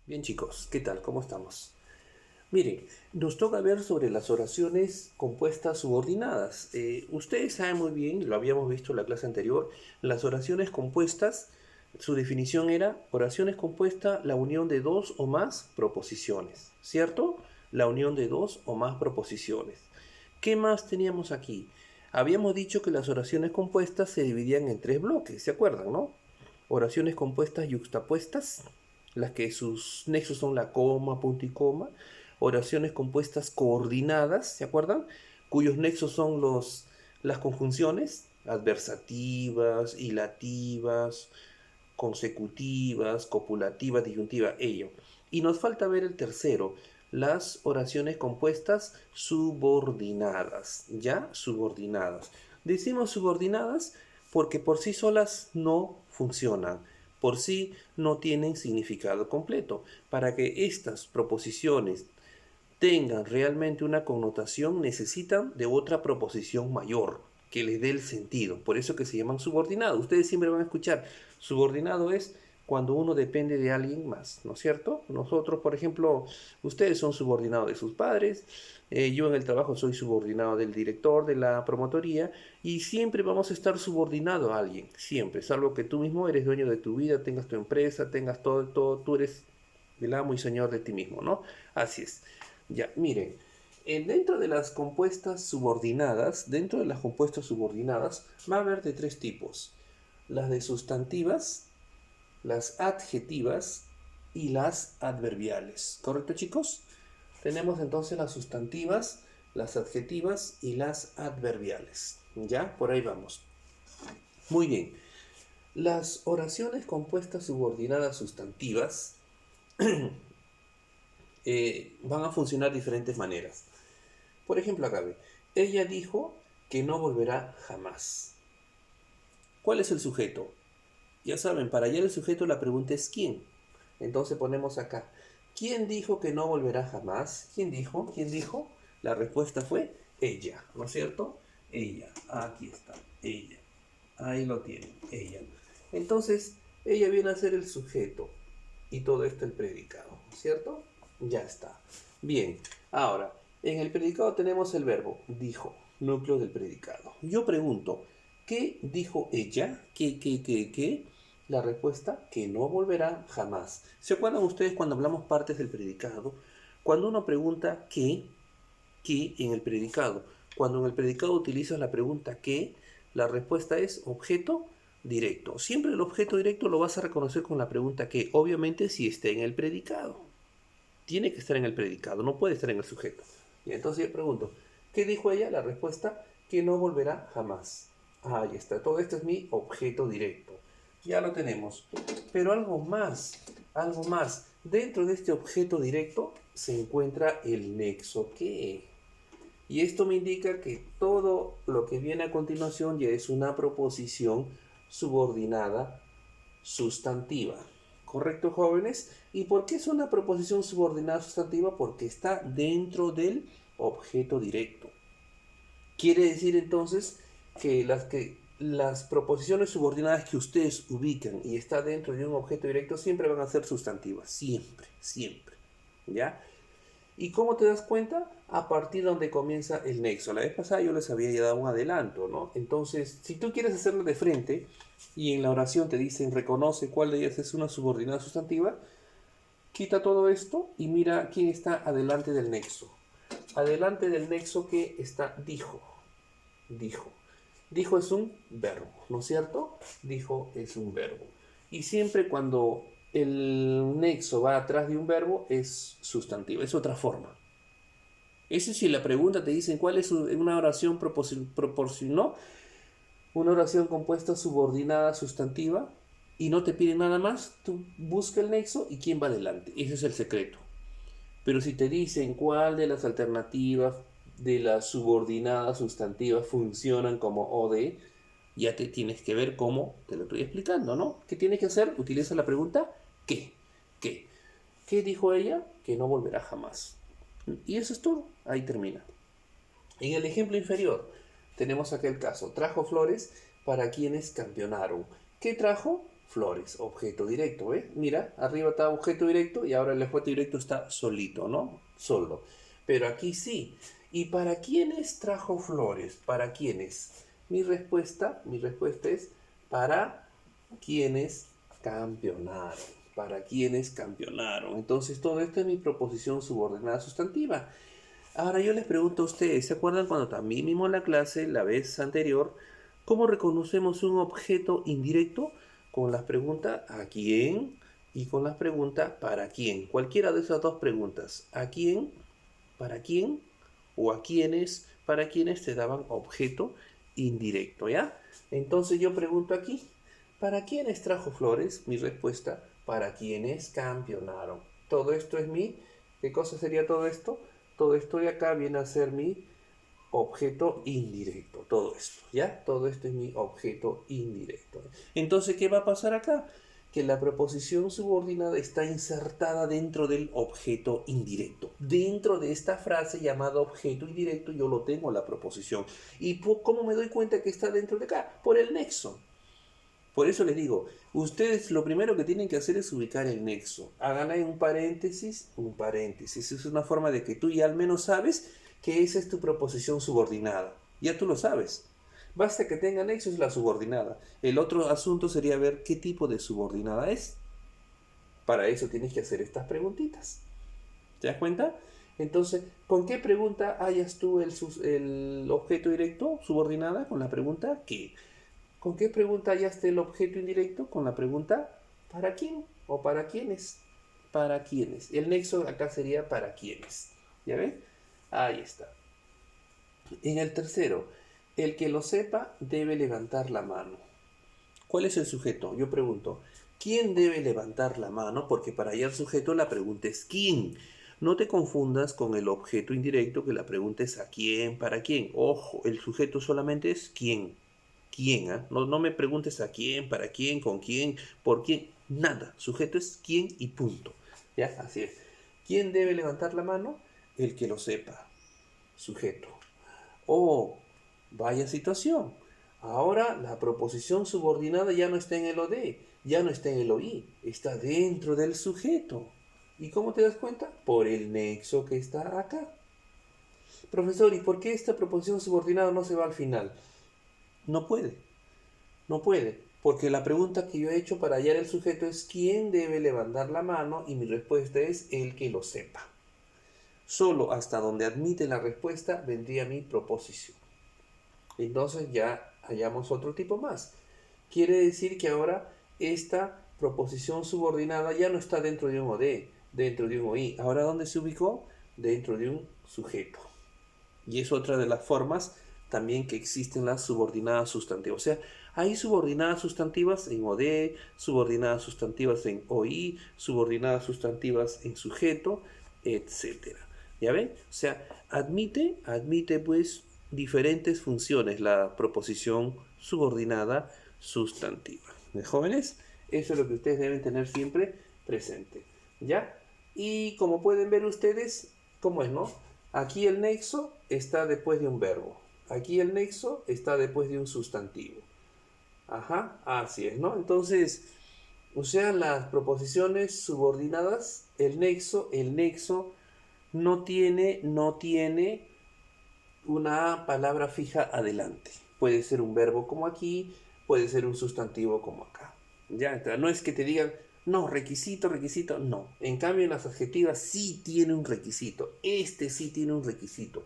Bien chicos, ¿qué tal? ¿Cómo estamos? Miren, nos toca ver sobre las oraciones compuestas subordinadas. Ustedes saben muy bien, lo habíamos visto en la clase anterior, las oraciones compuestas, su definición era oraciones compuestas, la unión de dos o más proposiciones, ¿cierto? La unión de dos o más proposiciones. ¿Qué más teníamos aquí? Habíamos dicho que las oraciones compuestas se dividían en tres bloques, ¿se acuerdan, no? Oraciones compuestas yuxtapuestas, las que sus nexos son la coma, punto y coma. Oraciones compuestas coordinadas, ¿se acuerdan? Cuyos nexos son las conjunciones adversativas, hilativas, consecutivas, copulativa, disyuntiva, ello. Y nos falta ver el tercero, las oraciones compuestas subordinadas, ¿ya? Subordinadas. Decimos subordinadas porque por sí solas no funcionan, por sí no tienen significado completo. Para que estas proposiciones tengan realmente una connotación, necesitan de otra proposición mayor que les dé el sentido. Por eso que se llaman subordinados. Ustedes siempre van a escuchar, subordinado es cuando uno depende de alguien más, ¿no es cierto? Nosotros, por ejemplo, ustedes son subordinados de sus padres, yo en el trabajo soy subordinado del director de la promotoría y siempre vamos a estar subordinado a alguien, siempre, salvo que tú mismo eres dueño de tu vida, tengas tu empresa, tengas todo, tú eres el amo y señor de ti mismo, ¿no? Así es. Ya, miren, dentro de las compuestas subordinadas, dentro de las compuestas subordinadas, va a haber de tres tipos. Las de sustantivas, las adjetivas y las adverbiales. ¿Correcto, chicos? Tenemos entonces las sustantivas, las adjetivas y las adverbiales. ¿Ya? Por ahí vamos. Muy bien. Las oraciones compuestas subordinadas sustantivas van a funcionar de diferentes maneras. Por ejemplo, acá ve, ella dijo que no volverá jamás. ¿Cuál es el sujeto? Ya saben, para hallar el sujeto la pregunta es ¿quién? Entonces ponemos acá, ¿quién dijo que no volverá jamás? ¿Quién dijo? ¿Quién dijo? La respuesta fue ella, ¿no es cierto? Ella, aquí está, ella. Ahí lo tienen, ella. Entonces, ella viene a ser el sujeto y todo esto el predicado, ¿cierto? Ya está. Bien, ahora, en el predicado tenemos el verbo dijo, núcleo del predicado. Yo pregunto, ¿qué dijo ella? ¿Qué? La respuesta, que no volverá jamás. ¿Se acuerdan ustedes cuando hablamos partes del predicado? Cuando uno pregunta qué en el predicado. Cuando en el predicado utilizas la pregunta qué, la respuesta es objeto directo. Siempre el objeto directo lo vas a reconocer con la pregunta qué, obviamente si está en el predicado. Tiene que estar en el predicado, no puede estar en el sujeto. Y entonces yo pregunto, ¿qué dijo ella? La respuesta, que no volverá jamás. Ahí está, todo esto es mi objeto directo. Ya lo tenemos. Pero algo más, algo más. Dentro de este objeto directo se encuentra el nexo que. Y esto me indica que todo lo que viene a continuación ya es una proposición subordinada sustantiva. ¿Correcto, jóvenes? ¿Y por qué es una proposición subordinada sustantiva? Porque está dentro del objeto directo. Quiere decir entonces que las proposiciones subordinadas que ustedes ubican y está dentro de un objeto directo siempre van a ser sustantivas. Siempre, siempre. ¿Ya? ¿Y cómo te das cuenta? A partir de donde comienza el nexo. La vez pasada yo les había dado un adelanto, ¿no? Entonces, si tú quieres hacerlo de frente y en la oración te dicen reconoce cuál de ellas es una subordinada sustantiva, quita todo esto y mira quién está adelante del nexo. Adelante del nexo que está dijo. Dijo. Dijo es un verbo, ¿no es cierto? Dijo es un verbo. Y siempre cuando el nexo va atrás de un verbo es sustantivo, es otra forma. Eso si la pregunta te dicen cuál es una oración proporcionó, una oración compuesta subordinada sustantiva y no te piden nada más, tú busca el nexo y quién va adelante. Ese es el secreto. Pero si te dicen cuál de las alternativas de las subordinadas sustantivas funcionan como OD, ya te tienes que ver cómo te lo estoy explicando, ¿no? ¿Qué tienes que hacer? Utiliza la pregunta ¿qué? ¿Qué? ¿Qué dijo ella? Que no volverá jamás. Y eso es todo. Ahí termina. En el ejemplo inferior tenemos aquel caso. Trajo flores para quienes campeonaron. ¿Qué trajo? Flores, objeto directo, ¿ves? Mira, arriba está objeto directo y ahora el objeto directo está solito, ¿no? Solo. Pero aquí sí. ¿Y para quiénes trajo flores? ¿Para quiénes? Mi respuesta es para quienes campeonaron. Para quienes campeonaron. Entonces todo esto es mi proposición subordinada sustantiva. Ahora yo les pregunto a ustedes, ¿se acuerdan cuando también vimos la clase la vez anterior? ¿Cómo reconocemos un objeto indirecto? Con las preguntas ¿a quién? Y con las preguntas ¿para quién? Cualquiera de esas dos preguntas. ¿A quién? ¿Para quién? O a quiénes, para quienes te daban objeto indirecto, ¿ya? Entonces yo pregunto aquí, ¿para quiénes trajo flores? Mi respuesta, para quienes campeonaron. Todo esto es mi, ¿qué cosa sería todo esto? Todo esto de acá viene a ser mi objeto indirecto, todo esto, ¿ya? Todo esto es mi objeto indirecto. Entonces, ¿qué va a pasar acá? Que la proposición subordinada está insertada dentro del objeto indirecto. Dentro de esta frase llamada objeto indirecto yo lo tengo la proposición. ¿Y cómo me doy cuenta que está dentro de acá? Por el nexo. Por eso les digo, ustedes lo primero que tienen que hacer es ubicar el nexo. Hagan ahí un paréntesis, un paréntesis. Es una forma de que tú ya al menos sabes que esa es tu proposición subordinada. Ya tú lo sabes. Basta que tenga nexo, es la subordinada. El otro asunto sería ver qué tipo de subordinada es. Para eso tienes que hacer estas preguntitas. ¿Te das cuenta? Entonces, ¿con qué pregunta hallas tú el objeto directo subordinada? Con la pregunta ¿qué? ¿Con qué pregunta hallaste el objeto indirecto? Con la pregunta ¿para quién? ¿O para quiénes? ¿Para quiénes? El nexo acá sería ¿para quiénes? ¿Ya ven? Ahí está. En el tercero, el que lo sepa debe levantar la mano. ¿Cuál es el sujeto? Yo pregunto, ¿quién debe levantar la mano? Porque para hallar sujeto la pregunta es ¿quién? No te confundas con el objeto indirecto que la pregunta es ¿a quién? ¿Para quién? Ojo, el sujeto solamente es ¿quién? ¿Quién? ¿Ah? No me preguntes a quién, para quién, con quién, por quién. Nada. Sujeto es quién y punto. ¿Ya? Así es. ¿Quién debe levantar la mano? El que lo sepa. Sujeto. Oh, vaya situación. Ahora la proposición subordinada ya no está en el OD, ya no está en el OI, está dentro del sujeto. ¿Y cómo te das cuenta? Por el nexo que está acá. Profesor, ¿y por qué esta proposición subordinada no se va al final? No puede, no puede, porque la pregunta que yo he hecho para hallar el sujeto es ¿quién debe levantar la mano? Y mi respuesta es el que lo sepa. Solo hasta donde admite la respuesta vendría mi proposición. Entonces ya hallamos otro tipo más. Quiere decir que ahora esta proposición subordinada ya no está dentro de un OD, dentro de un OI. ¿Ahora dónde se ubicó? Dentro de un sujeto. Y es otra de las formas también que existen las subordinadas sustantivas. O sea, hay subordinadas sustantivas en OD, subordinadas sustantivas en OI, subordinadas sustantivas en sujeto, etc. ¿Ya ven? O sea, admite pues diferentes funciones la proposición subordinada sustantiva. ¿De jóvenes? Eso es lo que ustedes deben tener siempre presente. ¿Ya? Y como pueden ver ustedes, ¿cómo es, no? Aquí el nexo está después de un verbo. Aquí el nexo está después de un sustantivo. Ajá, así es, ¿no? Entonces, o sea, las proposiciones subordinadas, el nexo no tiene una palabra fija adelante. Puede ser un verbo como aquí, puede ser un sustantivo como acá. Ya, no es que te digan, no, requisito, no. En cambio, en las adjetivas sí tiene un requisito. Este sí tiene un requisito.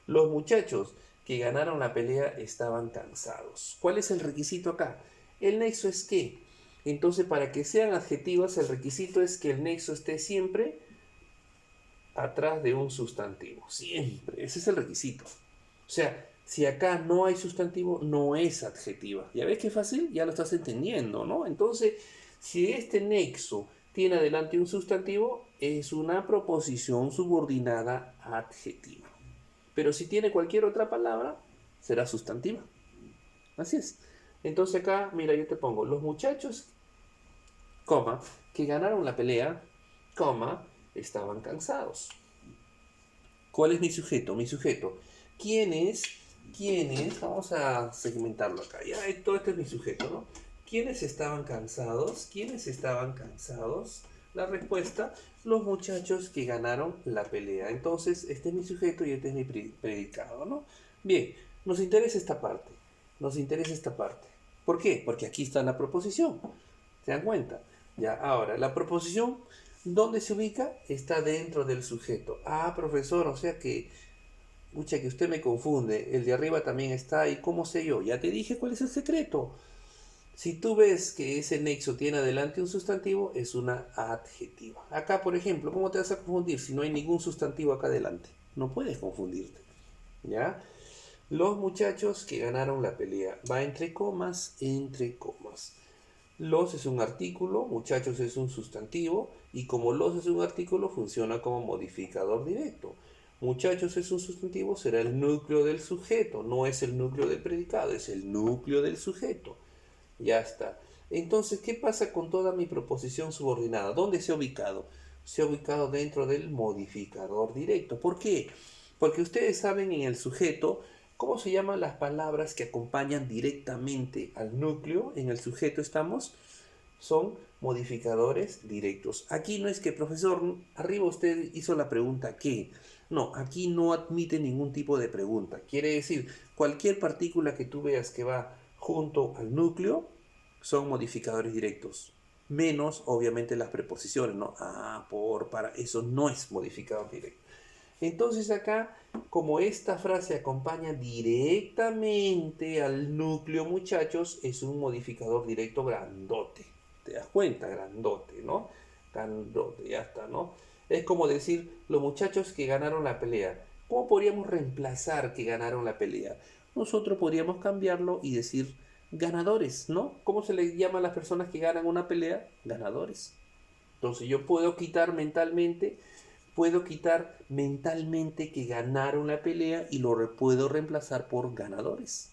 Los muchachos que ganaron la pelea estaban cansados. ¿Cuál es el requisito acá? El nexo es ¿qué? Entonces, para que sean adjetivas, el requisito es que el nexo esté siempre atrás de un sustantivo. Siempre. Ese es el requisito. O sea, si acá no hay sustantivo, no es adjetiva. ¿Ya ves qué fácil? Ya lo estás entendiendo, ¿no? Entonces, si este nexo tiene adelante un sustantivo, es una proposición subordinada adjetiva. Pero si tiene cualquier otra palabra, será sustantiva. Así es. Entonces acá, mira, yo te pongo, los muchachos, coma, que ganaron la pelea, coma, estaban cansados. ¿Cuál es mi sujeto? Mi sujeto. ¿Quién es? Vamos a segmentarlo acá. Ya, todo esto es mi sujeto, ¿no? ¿Quiénes estaban cansados? ¿Quiénes estaban cansados? La respuesta, los muchachos que ganaron la pelea. Entonces, este es mi sujeto y este es mi predicado, ¿no? Bien, nos interesa esta parte. Nos interesa esta parte. ¿Por qué? Porque aquí está la proposición. ¿Se dan cuenta? Ya, ahora, la proposición, ¿dónde se ubica? Está dentro del sujeto. Ah, profesor, o sea que, mucha que usted me confunde. El de arriba también está ahí. ¿Cómo sé yo? Ya te dije cuál es el secreto. Si tú ves que ese nexo tiene adelante un sustantivo, es una adjetiva. Acá, por ejemplo, ¿cómo te vas a confundir si no hay ningún sustantivo acá adelante? No puedes confundirte. ¿Ya? Los muchachos que ganaron la pelea. Va entre comas, entre comas. Los es un artículo, muchachos es un sustantivo, y como los es un artículo, funciona como modificador directo. Muchachos es un sustantivo, será el núcleo del sujeto, no es el núcleo del predicado, es el núcleo del sujeto. Ya está. Entonces, ¿qué pasa con toda mi proposición subordinada? ¿Dónde se ha ubicado? Se ha ubicado dentro del modificador directo. ¿Por qué? Porque ustedes saben en el sujeto cómo se llaman las palabras que acompañan directamente al núcleo. En el sujeto estamos, son modificadores directos. Aquí no es que, profesor, arriba usted hizo la pregunta ¿qué? No, aquí no admite ningún tipo de pregunta. Quiere decir, cualquier partícula que tú veas que va junto al núcleo son modificadores directos. Menos, obviamente, las preposiciones, ¿no? Ah, por, para, eso no es modificador directo. Entonces acá, como esta frase acompaña directamente al núcleo, muchachos, es un modificador directo grandote. ¿Te das cuenta? Grandote, ¿no? Grandote, ya está, ¿no? Es como decir, los muchachos que ganaron la pelea. ¿Cómo podríamos reemplazar que ganaron la pelea? Nosotros podríamos cambiarlo y decir ganadores, ¿no? ¿Cómo se les llama a las personas que ganan una pelea? Ganadores. Entonces yo puedo quitar mentalmente que ganaron la pelea y lo puedo reemplazar por ganadores.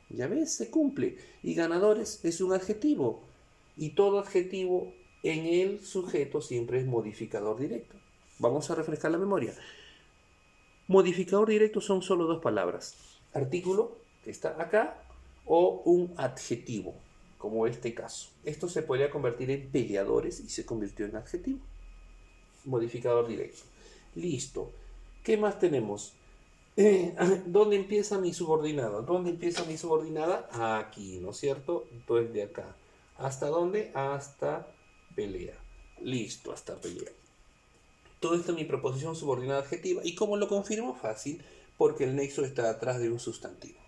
Ya ves, se cumple. Y ganadores es un adjetivo. Y todo adjetivo en el sujeto siempre es modificador directo. Vamos a refrescar la memoria. Modificador directo son solo dos palabras. Artículo, que está acá, o un adjetivo, como este caso. Esto se podría convertir en peleadores y se convirtió en adjetivo. Modificador directo. Listo. ¿Qué más tenemos? ¿Dónde empieza mi subordinada? ¿Dónde empieza mi subordinada? Aquí, ¿no es cierto? Entonces de acá. ¿Hasta dónde? Hasta pelea. Listo, hasta pelea. Todo esto es mi proposición subordinada adjetiva. ¿Y cómo lo confirmo? Fácil, porque el nexo está atrás de un sustantivo.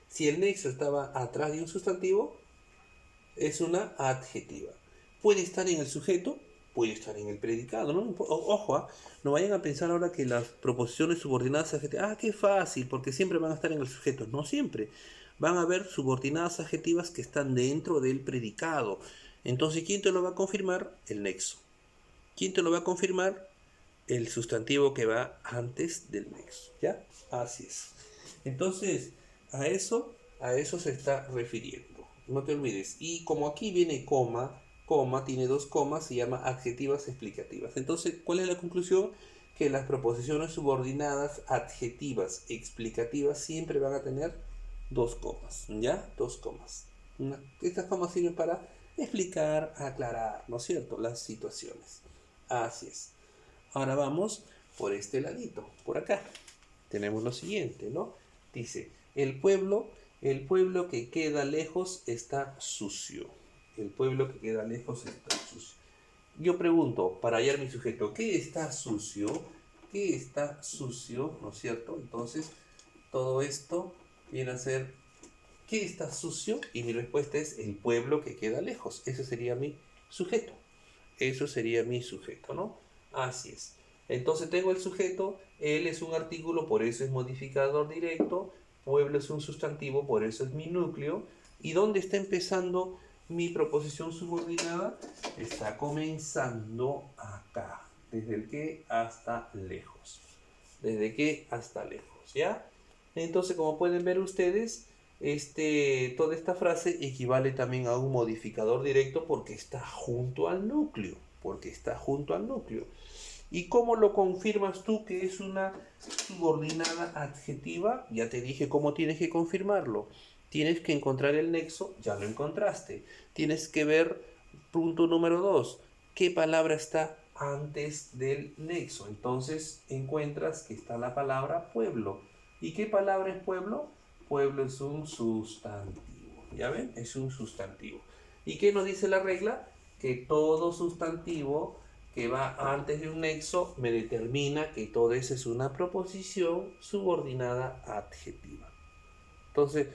Si el nexo estaba atrás de un sustantivo, es una adjetiva. Puede estar en el sujeto, puede estar en el predicado, ¿no? Ojo, no vayan a pensar ahora que las proposiciones subordinadas adjetivas, qué fácil, porque siempre van a estar en el sujeto. No siempre. Van a haber subordinadas adjetivas que están dentro del predicado. Entonces, ¿quién te lo va a confirmar? El nexo. ¿Quién te lo va a confirmar? El sustantivo que va antes del nexo. ¿Ya? Así es. Entonces, a eso se está refiriendo. No te olvides. Y como aquí viene coma, tiene dos comas, se llama adjetivas explicativas. Entonces, ¿cuál es la conclusión? Que las proposiciones subordinadas adjetivas explicativas siempre van a tener dos comas. ¿Ya? Dos comas. Estas comas sirven para explicar, aclarar, ¿no es cierto?, las situaciones. Así es. Ahora vamos por este ladito, por acá. Tenemos lo siguiente, ¿no? Dice, el pueblo que queda lejos está sucio. El pueblo que queda lejos está sucio. Yo pregunto, para hallar mi sujeto, ¿qué está sucio? ¿Qué está sucio? ¿No es cierto? Entonces, todo esto viene a ser, ¿qué está sucio? Y mi respuesta es el pueblo que queda lejos. Ese sería mi sujeto. Eso sería mi sujeto, ¿no? Así es. Entonces tengo el sujeto, él es un artículo, por eso es modificador directo, pueblo es un sustantivo, por eso es mi núcleo. ¿Y dónde está empezando mi proposición subordinada? Está comenzando acá, desde el que hasta lejos. Desde que hasta lejos, ¿ya? Entonces, como pueden ver ustedes, toda esta frase equivale también a un modificador directo porque está junto al núcleo. Porque está junto al núcleo. ¿Y cómo lo confirmas tú que es una subordinada adjetiva? Ya te dije cómo tienes que confirmarlo. Tienes que encontrar el nexo, ya lo encontraste. Tienes que ver, punto número 2, qué palabra está antes del nexo. Entonces encuentras que está la palabra pueblo. ¿Y qué palabra es pueblo? Pueblo es un sustantivo. ¿Ya ven? Es un sustantivo. ¿Y qué nos dice la regla? Que todo sustantivo que va antes de un nexo me determina que todo eso es una proposición subordinada adjetiva. Entonces,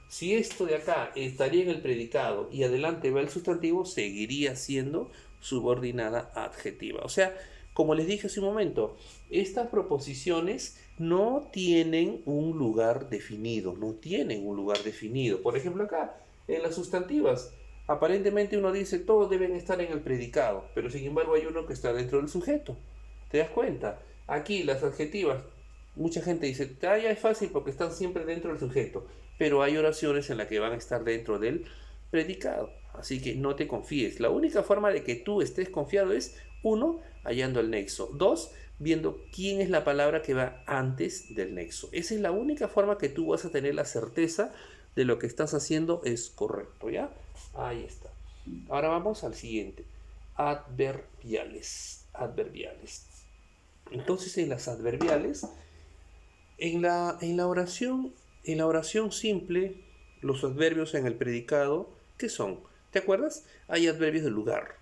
si esto de acá estaría en el predicado y adelante va el sustantivo, seguiría siendo subordinada adjetiva. O sea, como les dije hace un momento, estas proposiciones no tienen un lugar definido, no tienen un lugar definido. Por ejemplo, acá, en las sustantivas, aparentemente uno dice todos deben estar en el predicado, pero sin embargo hay uno que está dentro del sujeto. ¿Te das cuenta? Aquí las adjetivas, mucha gente dice, ya es fácil porque están siempre dentro del sujeto, pero hay oraciones en las que van a estar dentro del predicado. Así que no te confíes. La única forma de que tú estés confiado es, uno, hallando el nexo. Dos, viendo quién es la palabra que va antes del nexo. Esa es la única forma que tú vas a tener la certeza de lo que estás haciendo es correcto, ¿ya? Ahí está. Ahora vamos al siguiente. Adverbiales. Adverbiales. Entonces, en las adverbiales, en la oración simple, los adverbios en el predicado, ¿qué son? ¿Te acuerdas? Hay adverbios de lugar.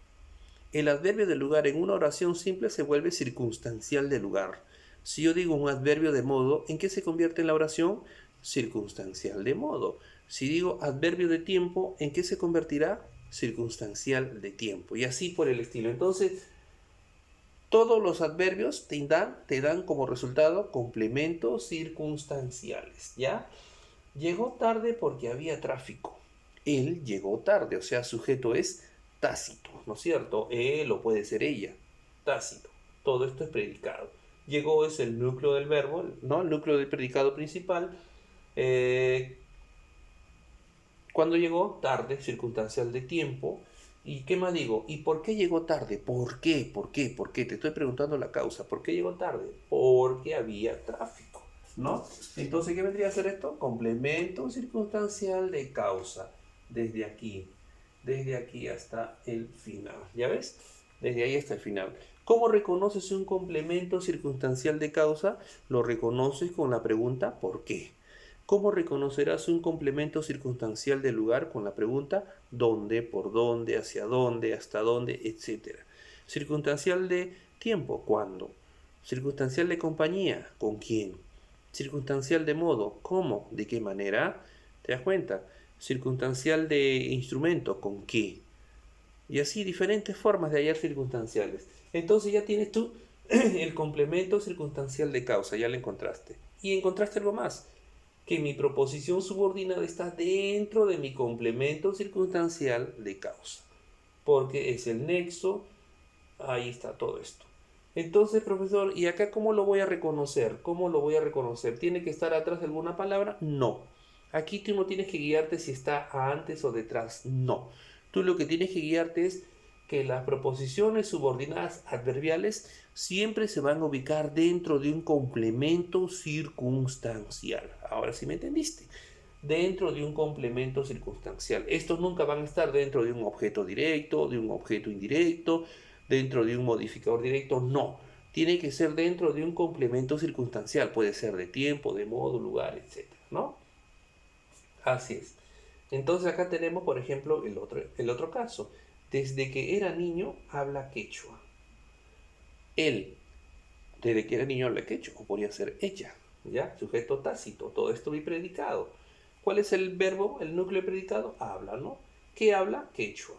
El adverbio de lugar en una oración simple se vuelve circunstancial de lugar. Si yo digo un adverbio de modo, ¿en qué se convierte en la oración? Circunstancial de modo. Si digo adverbio de tiempo, ¿en qué se convertirá? Circunstancial de tiempo. Y así por el estilo. Entonces, todos los adverbios te dan como resultado complementos circunstanciales, ¿ya? Llegó tarde porque había tráfico. Él llegó tarde, o sea, sujeto es tácito, ¿no es cierto? Él o puede ser ella, tácito. Todo esto es predicado. Llegó es el núcleo del verbo, ¿no? El núcleo del predicado principal. Cuando llegó, tarde, circunstancial de tiempo. ¿Y qué más digo? ¿Y por qué llegó tarde? ¿Por qué? ¿Por qué? ¿Por qué? Te estoy preguntando la causa. ¿Por qué llegó tarde? Porque había tráfico, ¿no? Entonces, ¿qué vendría a ser esto? Complemento circunstancial de causa. Desde aquí hasta el final. ¿Ya ves? Desde ahí hasta el final. ¿Cómo reconoces un complemento circunstancial de causa? Lo reconoces con la pregunta ¿por qué? ¿Cómo reconocerás un complemento circunstancial de lugar? Con la pregunta ¿dónde? ¿Por dónde? ¿Hacia dónde? ¿Hasta dónde? Etcétera. Circunstancial de tiempo, ¿cuándo? Circunstancial de compañía, ¿con quién? Circunstancial de modo, ¿cómo? ¿De qué manera? ¿Te das cuenta? Circunstancial de instrumento, ¿con qué? Y así diferentes formas de hallar circunstanciales. Entonces ya tienes tú el complemento circunstancial de causa, ya lo encontraste. Y encontraste algo más, que mi proposición subordinada está dentro de mi complemento circunstancial de causa, porque es el nexo, ahí está todo esto. Entonces, profesor, ¿y acá cómo lo voy a reconocer? ¿Cómo lo voy a reconocer? ¿Tiene que estar atrás de alguna palabra? No. Aquí tú no tienes que guiarte si está antes o detrás. No. Tú lo que tienes que guiarte es que las proposiciones subordinadas adverbiales siempre se van a ubicar dentro de un complemento circunstancial. Ahora sí me entendiste. Dentro de un complemento circunstancial. Estos nunca van a estar dentro de un objeto directo, de un objeto indirecto, dentro de un modificador directo. No. Tiene que ser dentro de un complemento circunstancial. Puede ser de tiempo, de modo, lugar, etc. ¿No? Así es. Entonces acá tenemos, por ejemplo, el otro caso. Desde que era niño habla quechua. Él, desde que era niño habla quechua, o podría ser ella, ¿ya? Sujeto tácito, todo esto muy predicado. ¿Cuál es el verbo, el núcleo de predicado? Habla, ¿no? ¿Qué habla? Quechua.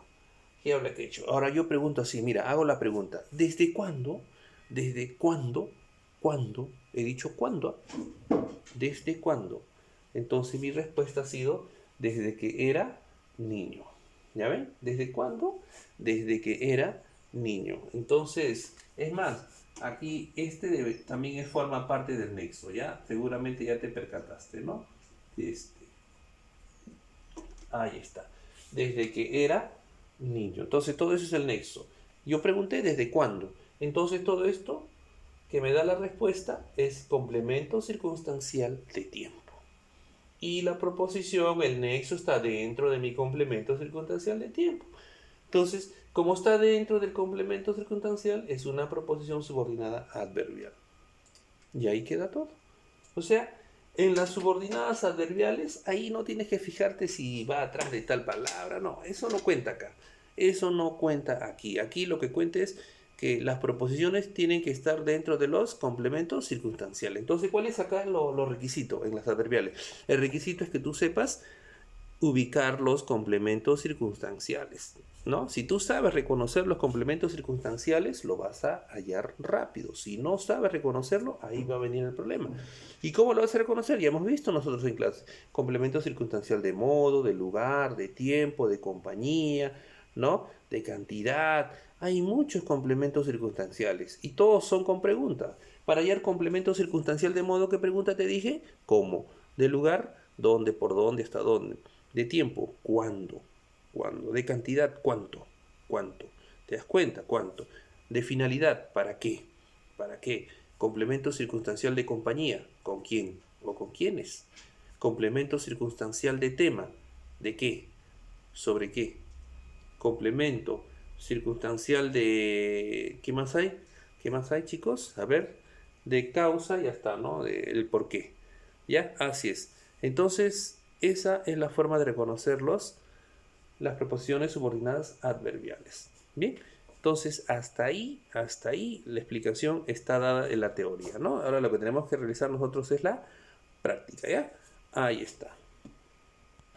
¿Qué habla quechua? Ahora yo pregunto así, mira, hago la pregunta. ¿Desde cuándo? ¿Desde cuándo? ¿Cuándo? He dicho cuándo. ¿Desde cuándo? Entonces mi respuesta ha sido desde que era niño. ¿Ya ven? ¿Desde cuándo? Desde que era niño. Entonces, es más, aquí también forma parte del nexo, ¿ya? Seguramente ya te percataste, ¿no? Ahí está. Desde que era niño. Entonces, todo eso es el nexo. Yo pregunté desde cuándo. Entonces, todo esto que me da la respuesta es complemento circunstancial de tiempo. Y la proposición, el nexo, está dentro de mi complemento circunstancial de tiempo. Entonces, como está dentro del complemento circunstancial, es una proposición subordinada adverbial. Y ahí queda todo. O sea, en las subordinadas adverbiales, ahí no tienes que fijarte si va atrás de tal palabra. No, eso no cuenta acá. Eso no cuenta aquí. Aquí lo que cuenta es que las proposiciones tienen que estar dentro de los complementos circunstanciales. Entonces, ¿cuál es acá lo requisito en las adverbiales? El requisito es que tú sepas ubicar los complementos circunstanciales, ¿no? Si tú sabes reconocer los complementos circunstanciales, lo vas a hallar rápido. Si no sabes reconocerlo, ahí va a venir el problema. ¿Y cómo lo vas a reconocer? Ya hemos visto nosotros en clase. Complemento circunstancial de modo, de lugar, de tiempo, de compañía, ¿no? De cantidad. Hay muchos complementos circunstanciales y todos son con preguntas. Para hallar complemento circunstancial de modo, ¿qué pregunta te dije? ¿Cómo? De lugar, ¿dónde? ¿Por dónde? ¿Hasta dónde? De tiempo, ¿cuándo? ¿Cuándo? De cantidad, ¿cuánto? ¿Cuánto? ¿Te das cuenta? ¿Cuánto? De finalidad, ¿para qué? ¿Para qué? Complemento circunstancial de compañía, ¿con quién? ¿O con quiénes? Complemento circunstancial de tema, ¿de qué? ¿Sobre qué? Complemento circunstancial de... ¿Qué más hay? ¿Qué más hay, chicos? A ver, de causa, ya está, ¿no? El por qué. ¿Ya? Así es. Entonces, esa es la forma de reconocerlos, las preposiciones subordinadas adverbiales. Bien, entonces hasta ahí la explicación está dada en la teoría, ¿no? Ahora lo que tenemos que realizar nosotros es la práctica, ¿ya? Ahí está.